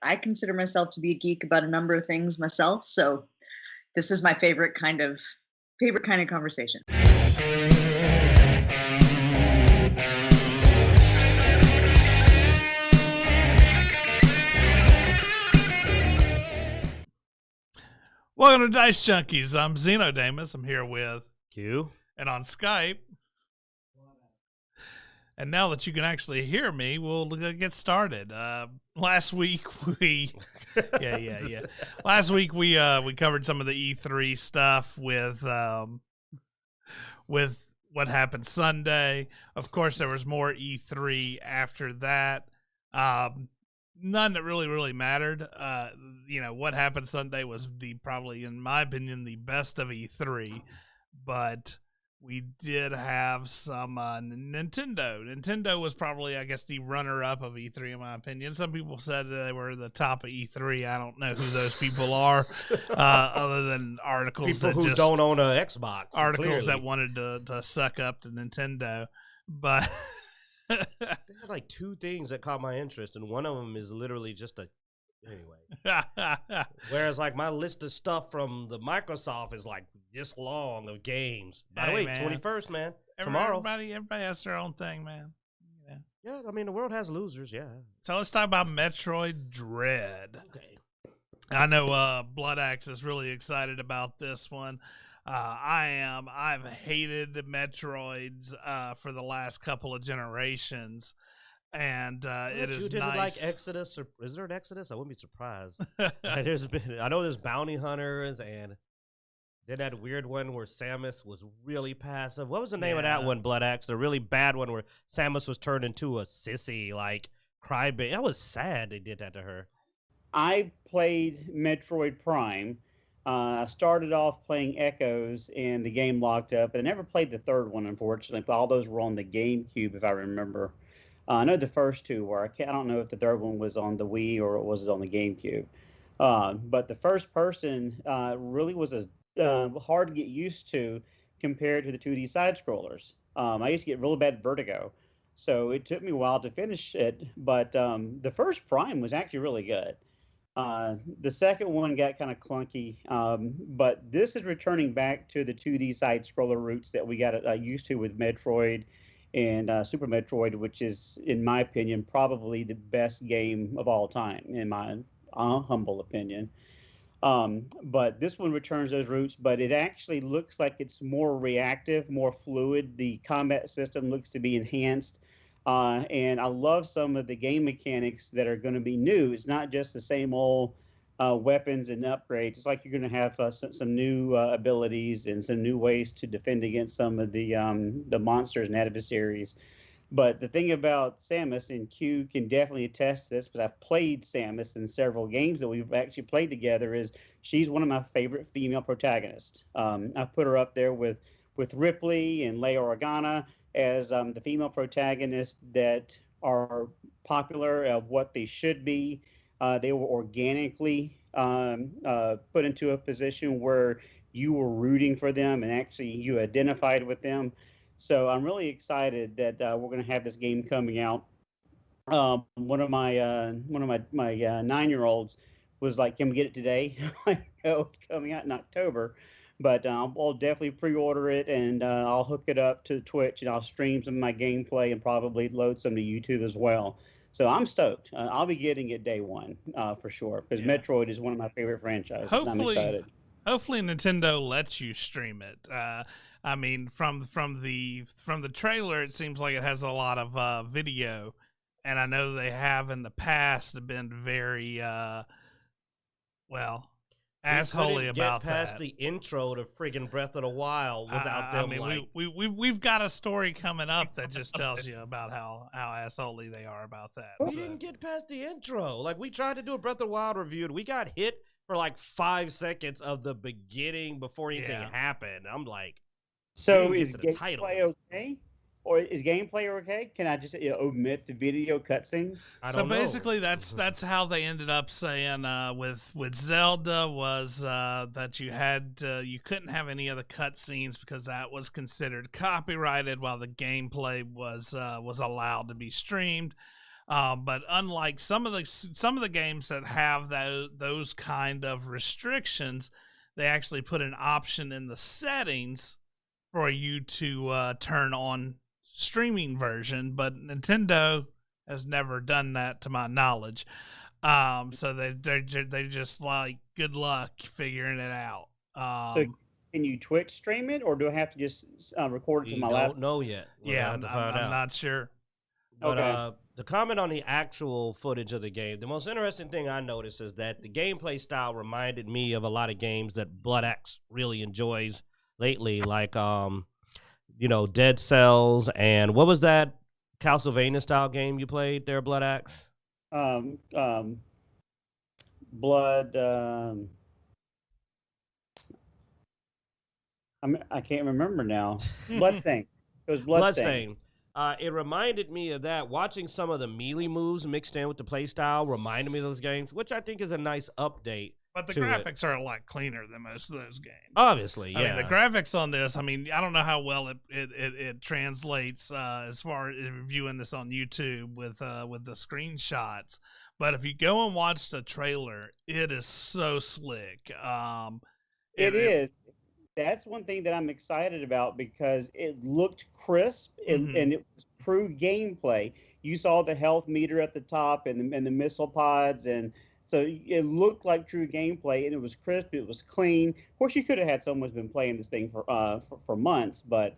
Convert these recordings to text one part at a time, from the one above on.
I consider myself to be a geek about a number of things myself. So this is my favorite kind of conversation. Welcome to Dicejunkies. I'm Xenodamus. I'm here with Q. And on Skype. And now that you can actually hear me, we'll get started. Last week Last week we covered some of the E3 stuff with what happened Sunday. Of course, there was more E3 after that. None that really mattered. What happened Sunday was probably, in my opinion, the best of E3, but we did have some Nintendo. Nintendo was probably, I guess, the runner-up of E3, in my opinion. Some people said they were the top of E3. I don't know who those people are, other than articles people who don't own an Xbox. Articles that wanted to suck up to Nintendo. But there's like two things that caught my interest, and one of them is literally just anyway. Whereas like my list of stuff from the Microsoft is like this long of games. By the way, 21st, man. Tomorrow. Everybody has their own thing, man. Yeah, I mean the world has losers, yeah. So let's talk about Metroid Dread. Okay. I know Blood Axe is really excited about this one. I am. I've hated Metroids for the last couple of generations. And it is you nice. Like Exodus, or is there an Exodus? I wouldn't be surprised. I know there's bounty hunters, and then that weird one where Samus was really passive. What was the name of that one, Blood Axe? The really bad one where Samus was turned into a sissy, like crybaby. That was sad they did that to her. I played Metroid Prime. I started off playing Echoes, and the game locked up. But I never played the third one, unfortunately. But all those were on the GameCube, if I remember. I know the first two were. I don't know if the third one was on the Wii or it was on the GameCube. But the first person really was hard to get used to compared to the 2D side scrollers. I used to get really bad vertigo, so it took me a while to finish it. But the first Prime was actually really good. The second one got kind of clunky, but this is returning back to the 2D side scroller roots that we got used to with Metroid and Super Metroid, which is, in my opinion, probably the best game of all time, in my humble opinion. But this one returns those roots, but it actually looks like it's more reactive, more fluid. The combat system looks to be enhanced. And I love some of the game mechanics that are going to be new. It's not just the same old weapons and upgrades. It's like you're going to have some new abilities and some new ways to defend against some of the monsters and adversaries. But the thing about Samus, and Q can definitely attest to this, because I've played Samus in several games that we've actually played together, is she's one of my favorite female protagonists. I put her up there with Ripley and Leia Organa as the female protagonists that are popular of what they should be. They were organically put into a position where you were rooting for them and actually you identified with them. So I'm really excited that we're going to have this game coming out. One of my 9-year-olds was like, "Can we get it today?" No, it's coming out in October. But I'll definitely pre-order it, and I'll hook it up to Twitch, and I'll stream some of my gameplay and probably load some to YouTube as well. So I'm stoked. I'll be getting it day one for sure, because Metroid is one of my favorite franchises. And I'm excited. Hopefully Nintendo lets you stream it. I mean, from the trailer, it seems like it has a lot of video, and I know they have in the past been very assholey about that. Get past the intro to friggin' Breath of the Wild without them. I mean, we've got a story coming up that just tells you about how assholey they are about that. We didn't get past the intro. Like, we tried to do a Breath of the Wild review, and we got hit for like 5 seconds of the beginning before anything happened. I'm like, so is gameplay okay? Or is gameplay okay? Can I just omit the video cutscenes? So basically, that's how they ended up saying with Zelda was that you couldn't have any of the cutscenes because that was considered copyrighted, while the gameplay was allowed to be streamed. But unlike some of the games that have those kind of restrictions, they actually put an option in the settings for you to turn on streaming version. But Nintendo has never done that to my knowledge. So they just like, good luck figuring it out. So can you Twitch stream it, or do I have to just record it to We my don't laptop? know yet. We'll have to find I'm out. not sure. But Okay. the comment on the actual footage of the game, the most interesting thing I noticed is that the gameplay style reminded me of a lot of games that Blood X really enjoys lately, like Dead Cells, and what was that Castlevania style game you played there, Blood X? Blood. I can't remember now. Bloodstain. It was Bloodstain. It reminded me of that. Watching some of the melee moves mixed in with the play style reminded me of those games, which I think is a nice update. But the to graphics are a lot cleaner than most of those games. Obviously, yeah. I mean, the graphics on this, I mean, I don't know how well it translates as far as reviewing this on YouTube with the screenshots. But if you go and watch the trailer, it is so slick. It is. That's one thing that I'm excited about because it looked crisp and it was true gameplay. You saw the health meter at the top and the missile pods, and so it looked like true gameplay, and it was crisp. It was clean. Of course, you could have had someone who's been playing this thing for months, but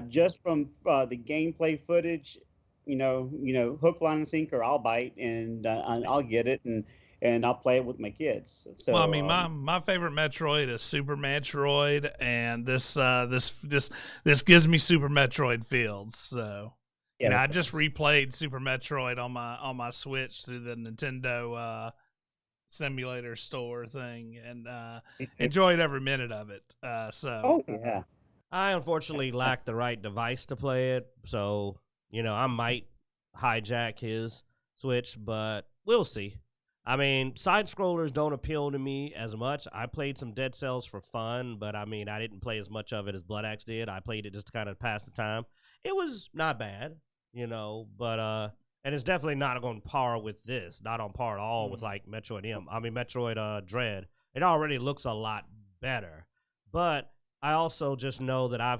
just from the gameplay footage, hook, line, and sinker, I'll bite and I'll get it and I'll play it with my kids. So, well, I mean, my favorite Metroid is Super Metroid, and this gives me Super Metroid feels. So, I just replayed Super Metroid on my Switch through the Nintendo simulator store thing, and enjoyed every minute of it. Oh yeah. I unfortunately lack the right device to play it, so I might hijack his Switch, but we'll see. I mean, side scrollers don't appeal to me as much. I played some Dead Cells for fun, but I mean, I didn't play as much of it as Blood Axe did. I played it just to kind of pass the time. It was not bad, but and it's definitely not on par with this. Not on par at all with like Metroid Dread. It already looks a lot better. But I also just know that I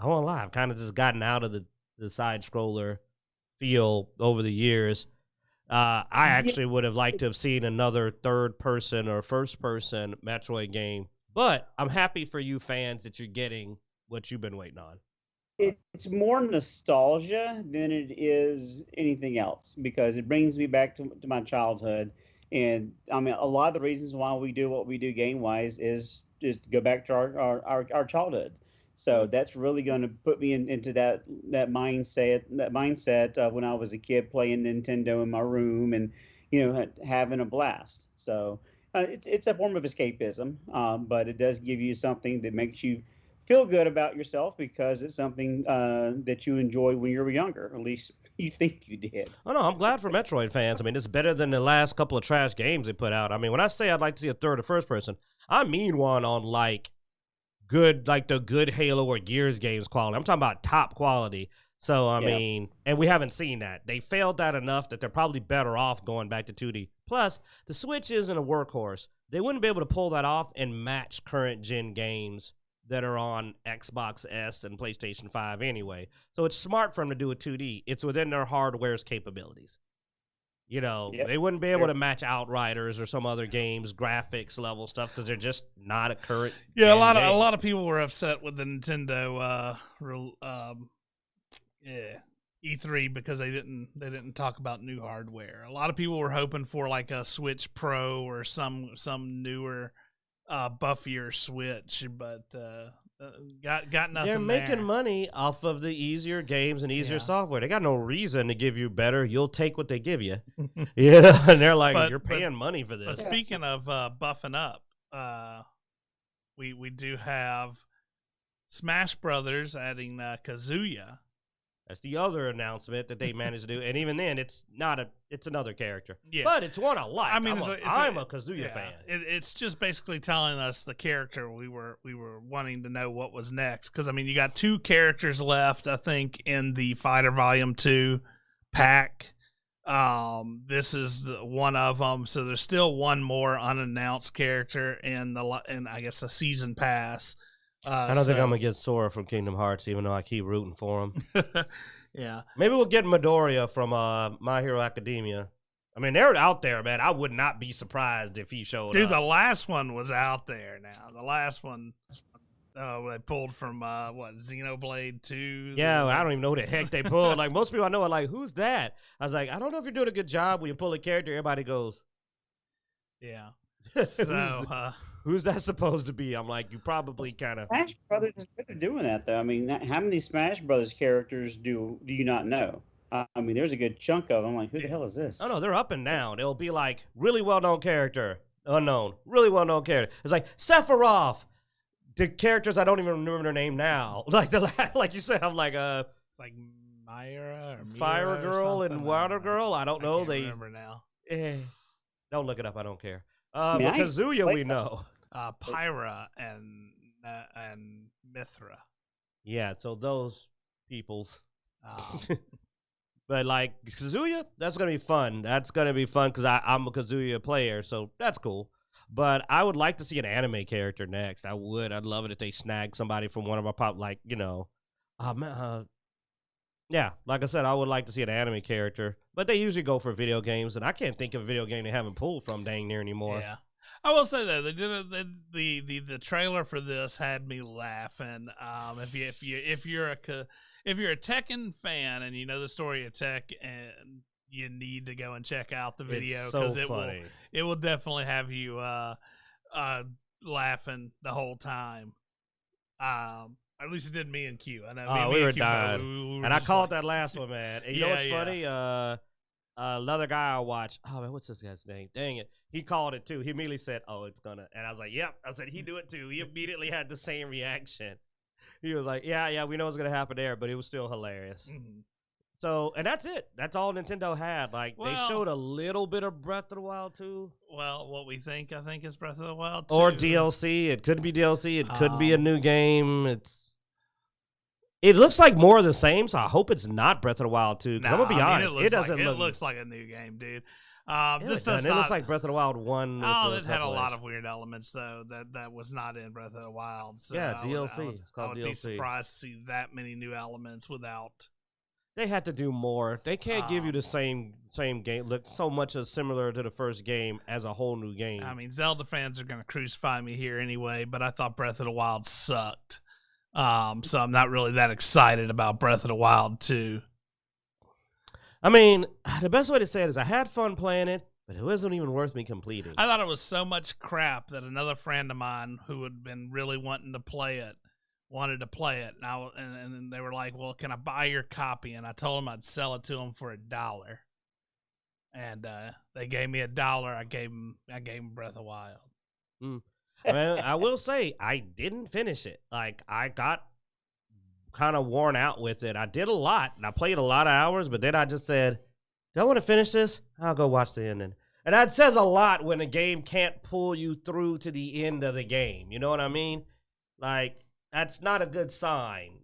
won't lie, I've kind of just gotten out of the side scroller feel over the years. I actually would have liked to have seen another third person or first person Metroid game, but I'm happy for you fans that you're getting what you've been waiting on. It's more nostalgia than it is anything else because it brings me back to my childhood. And I mean, a lot of the reasons why we do what we do game wise is just to go back to our childhood. So that's really going to put me into that mindset when I was a kid playing Nintendo in my room and having a blast. So it's a form of escapism, but it does give you something that makes you feel good about yourself because it's something that you enjoyed when you were younger. At least you think you did. Oh no, I'm glad for Metroid fans. I mean, it's better than the last couple of trash games they put out. I mean, when I say I'd like to see a third or first person, I mean one on like the good Halo or Gears games quality. I'm talking about top quality. So, I mean, and we haven't seen that. They failed that enough that they're probably better off going back to 2D. Plus, the Switch isn't a workhorse. They wouldn't be able to pull that off and match current gen games that are on Xbox S and PlayStation 5 anyway. So it's smart for them to do a 2D. It's within their hardware's capabilities. They wouldn't be able to match Outriders or some other games, graphics level stuff because they're just not a current. Yeah, a lot of people were upset with the Nintendo E3 because they didn't talk about new hardware. A lot of people were hoping for like a Switch Pro or some newer buffier Switch, but got nothing. They're making money off of the easier games and easier software. They got no reason to give you better. You'll take what they give you. And they're like, you're paying money for this. But speaking of buffing up, we do have Smash Brothers adding Kazuya. That's the other announcement that they managed to do, and even then, it's another character. Yeah, but it's one I like. I mean, I'm a Kazuya fan. It's just basically telling us the character we were wanting to know what was next. Because I mean, you got 2 characters left, I think, in the Fighter Volume 2 pack. This is one of them. So there's still one more unannounced character in I guess the season pass. I don't think I'm gonna get Sora from Kingdom Hearts, even though I keep rooting for him. Yeah, maybe we'll get Midoriya from My Hero Academia. I mean, they're out there, man. I would not be surprised if he showed up. Dude, the last one was out there now. The last one they pulled from Xenoblade 2. Yeah, I don't even know who the heck they pulled. Like, most people I know are like, who's that? I was like, I don't know if you're doing a good job when you pull a character. Everybody goes, yeah. So, who's that supposed to be? I'm like, you probably kind of. Smash Brothers is good at doing that, though. I mean, how many Smash Brothers characters do you not know? I mean, there's a good chunk of them. I'm like, who the hell is this? Oh, no, they're up and down. It'll be like, really well-known character, unknown, really well-known character. It's like, Sephiroth. The characters, I don't even remember their name now. Like like you said, I'm like, it's like Myra or Fire Girl and Water Girl. I don't know. I can't remember now. Don't look it up. I don't care. I mean, but Kazuya, we know. Pyra and Mithra. Yeah, so those peoples. But like Kazuya, that's gonna be fun. That's gonna be fun because I'm a Kazuya player, so that's cool. But I would like to see an anime character next. I would. I'd love it if they snag somebody from one of our pop, like, you know, yeah, like I said, I would like to see an anime character. But they usually go for video games, and I can't think of a video game they haven't pulled from dang near anymore. Yeah. I will say though, they did the trailer for this had me laughing. If you're a Tekken fan and you know the story of Tekken, and you need to go and check out the video because it will definitely have you laughing the whole time. At least it did me and Q. I know we were dying, and I called that last one, man. And you know what's funny? Another guy I watched. Oh man, what's this guy's name? Dang it, he called it too. He immediately said, "Oh, it's gonna," and I was like, "Yep." I said he knew it too. He immediately had the same reaction. He was like, "Yeah, we know what's gonna happen there," but it was still hilarious. Mm-hmm. So, and that's it. That's all Nintendo had. Like, they showed a little bit of Breath of the Wild 2. Well, what we think, I think, is Breath of the Wild 2. Or DLC. It could be DLC. It could be a new game. It looks like more of the same, so I hope it's not Breath of the Wild 2. Because I'm going to be honest, it doesn't look... It looks like a new game, dude. It looks like Breath of the Wild 1. It had a lot of weird elements, though, that was not in Breath of the Wild. So yeah, DLC. It's called DLC. I would be surprised to see that many new elements without... They had to do more. They can't give you the same game. Look so much similar to the first game as a whole new game. I mean, Zelda fans are going to crucify me here anyway, but I thought Breath of the Wild sucked. So I'm not really that excited about Breath of the Wild 2. I mean, the best way to say it is I had fun playing it, but it wasn't even worth me completing. I thought it was so much crap that another friend of mine who had been really wanting to play it wanted to play it, and they were like, "Well, can I buy your copy?" And I told them I'd sell it to them for $1, and they gave me $1. I gave them Breath of Wild. I mean, I will say I didn't finish it. Like, I got kind of worn out with it. I did a lot, and I played a lot of hours, but then I just said, "Do I want to finish this? I'll go watch the ending." And that says a lot when a game can't pull you through to the end of the game. You know what I mean? Like, that's not a good sign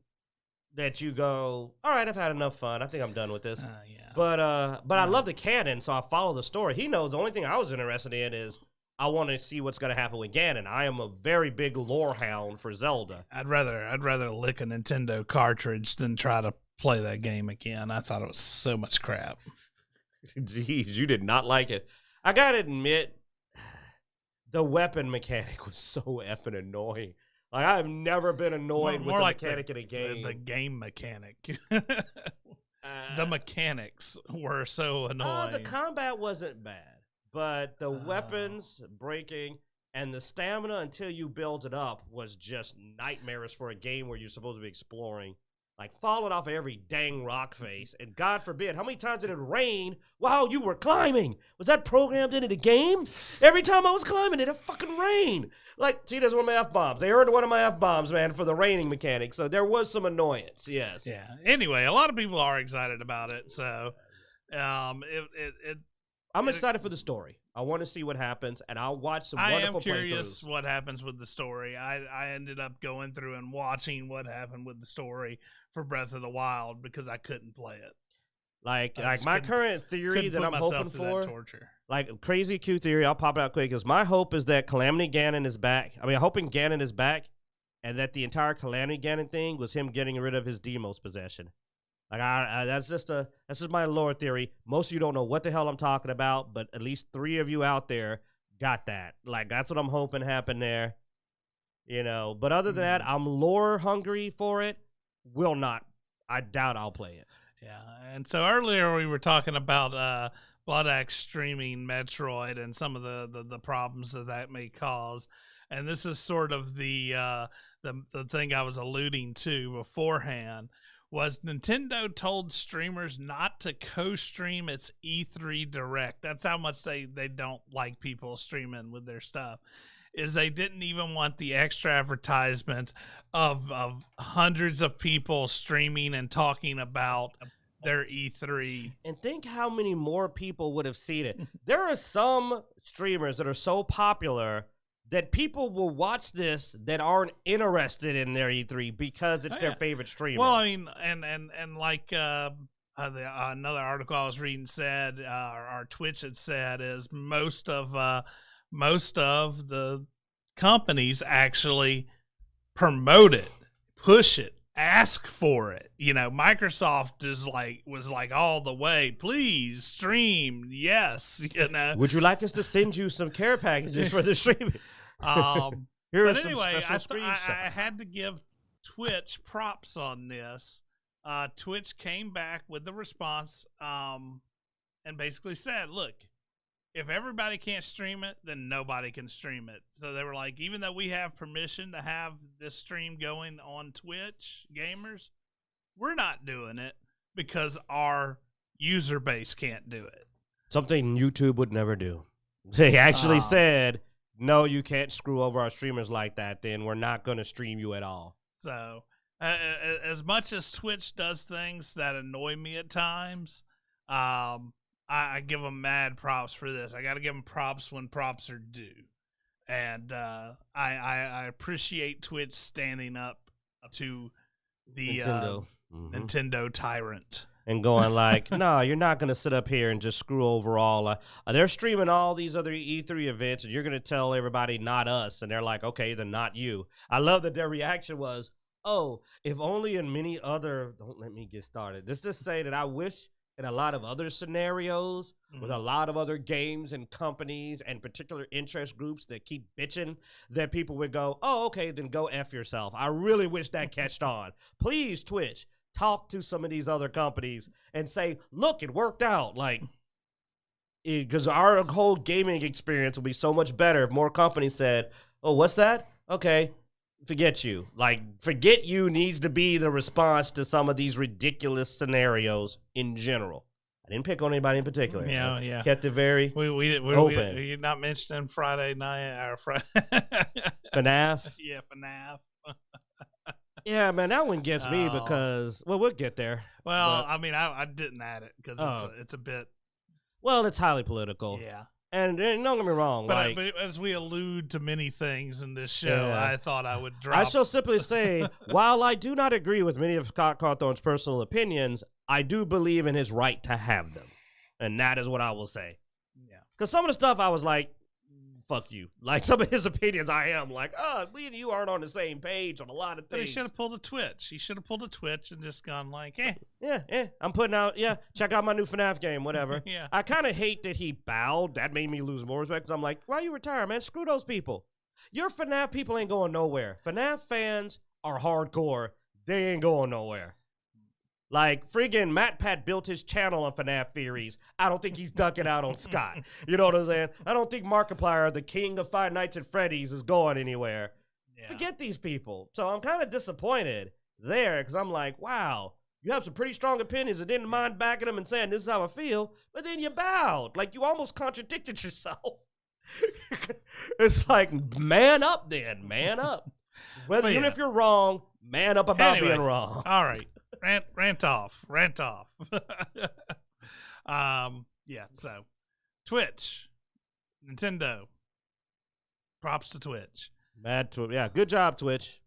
that you go, all right, I've had enough fun. I think I'm done with this. Yeah. But I love the canon, so I follow the story. He knows the only thing I was interested in is I want to see what's going to happen with Ganon. I am a very big lore hound for Zelda. I'd rather lick a Nintendo cartridge than try to play that game again. I thought it was so much crap. Jeez, you did not like it. I got to admit, the weapon mechanic was so effing annoying. Like, I've never been annoyed with the mechanic in a game. The game mechanic. The mechanics were so annoying. The combat wasn't bad, but the weapons breaking and the stamina until you build it up was just nightmarish for a game where you're supposed to be exploring. Like, falling off of every dang rock face. And God forbid, how many times did it rain while you were climbing? Was that programmed into the game? Every time I was climbing, it fucking rained. Like, see, there's one of my F-bombs. They earned one of my F-bombs, man, for the raining mechanic. So there was some annoyance, yes. Yeah. Anyway, a lot of people are excited about it. So, I'm excited for the story. I want to see what happens, and I'll watch some wonderful playthroughs. I am curious what happens with the story. I ended up going through and watching what happened with the story for Breath of the Wild because I couldn't play it. Like just my couldn't- current theory Couldn't that put I'm myself hoping through that for, torture. like crazy Q theory, I'll pop it out quick, is my hope is that Calamity Ganon is back. I mean, I'm hoping Ganon is back, and that the entire Calamity Ganon thing was him getting rid of his Demos possession. Like that's just my lore theory. Most of you don't know what the hell I'm talking about, but at least 3 of you out there got that. Like that's what I'm hoping happened there. You know, but other than that, I'm lore hungry for it. Will not. I doubt I'll play it. Yeah, and so earlier we were talking about Blood Axe streaming Metroid and some of the problems that may cause, and this is sort of the thing I was alluding to beforehand. Was Nintendo told streamers not to co-stream its E3 Direct. That's how much they don't like people streaming with their stuff. Is they didn't even want the extra advertisement of hundreds of people streaming and talking about their E3. And think how many more people would have seen it. There are some streamers that are so popular that people will watch this that aren't interested in their E3 because it's their favorite streamer. Well, I mean, and like another article I was reading said, our Twitch had said, is most of the companies actually promote it, push it, ask for it. You know, Microsoft was like all the way, please stream, yes. You know, would you like us to send you some care packages for the streaming? Here are but some anyway, special I screenshots. had to give Twitch props on this. Twitch came back with the response and basically said, look, if everybody can't stream it, then nobody can stream it. So they were like, even though we have permission to have this stream going on Twitch, gamers, we're not doing it because our user base can't do it. Something YouTube would never do. They actually said, no, you can't screw over our streamers like that, then we're not going to stream you at all. So as much as Twitch does things that annoy me at times, I give them mad props for this. I got to give them props when props are due. And I appreciate Twitch standing up to the Nintendo tyrant. And going like, no, you're not going to sit up here and just screw over all. They're streaming all these other E3 events, and you're going to tell everybody not us. And they're like, okay, then not you. I love that their reaction was, oh, if only in many other, don't let me get started. Let's just say that I wish in a lot of other scenarios with a lot of other games and companies and particular interest groups that keep bitching, that people would go, oh, okay, then go F yourself. I really wish that catched on. Please, Twitch, talk to some of these other companies and say, look, it worked out. Like, because our whole gaming experience will be so much better if more companies said, oh, what's that? Okay, forget you. Like, forget you needs to be the response to some of these ridiculous scenarios in general. I didn't pick on anybody in particular. Yeah. Kept it very open. You're not mentioning Friday night or Friday. FNAF. Yeah, FNAF. Yeah, man, that one gets me because, well, we'll get there. Well, I mean, I didn't add it because it's a bit. Well, it's highly political. Yeah. And don't get me wrong. But as we allude to many things in this show, I thought I would drop. I shall simply say, while I do not agree with many of Scott Cawthorn's personal opinions, I do believe in his right to have them. And that is what I will say. Yeah. Because some of the stuff I was like, fuck you. Like some of his opinions, I am like, we and you aren't on the same page on a lot of things. But he should have pulled a Twitch. He should have pulled a Twitch and just gone like, I'm putting out, check out my new FNAF game, whatever. Yeah. I kind of hate that he bowed. That made me lose more respect because I'm like, why you retire, man? Screw those people. Your FNAF people ain't going nowhere. FNAF fans are hardcore. They ain't going nowhere. Like, friggin' Matt Pat built his channel on FNAF theories. I don't think he's ducking out on Scott. You know what I'm saying? I don't think Markiplier, the king of Five Nights at Freddy's, is going anywhere. Yeah. Forget these people. So I'm kind of disappointed there because I'm like, wow, you have some pretty strong opinions. I didn't mind backing them and saying, this is how I feel. But then you bowed. Like, you almost contradicted yourself. It's like, man up then. Man up. Even if you're wrong, man up about being wrong. All right. Rant off. So Twitch, Nintendo, props to Twitch. Good job, Twitch.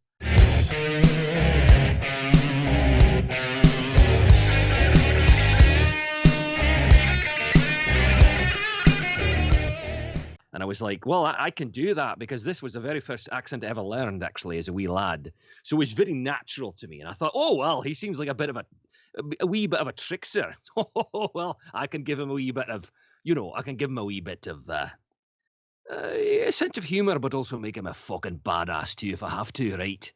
And I was like, well, I can do that because this was the very first accent I ever learned, actually, as a wee lad. So it was very natural to me. And I thought, oh, well, he seems like a wee bit of a trickster. Well, I can give him a wee bit of, I can give him a wee bit of a sense of humor, but also make him a fucking badass too if I have to, right?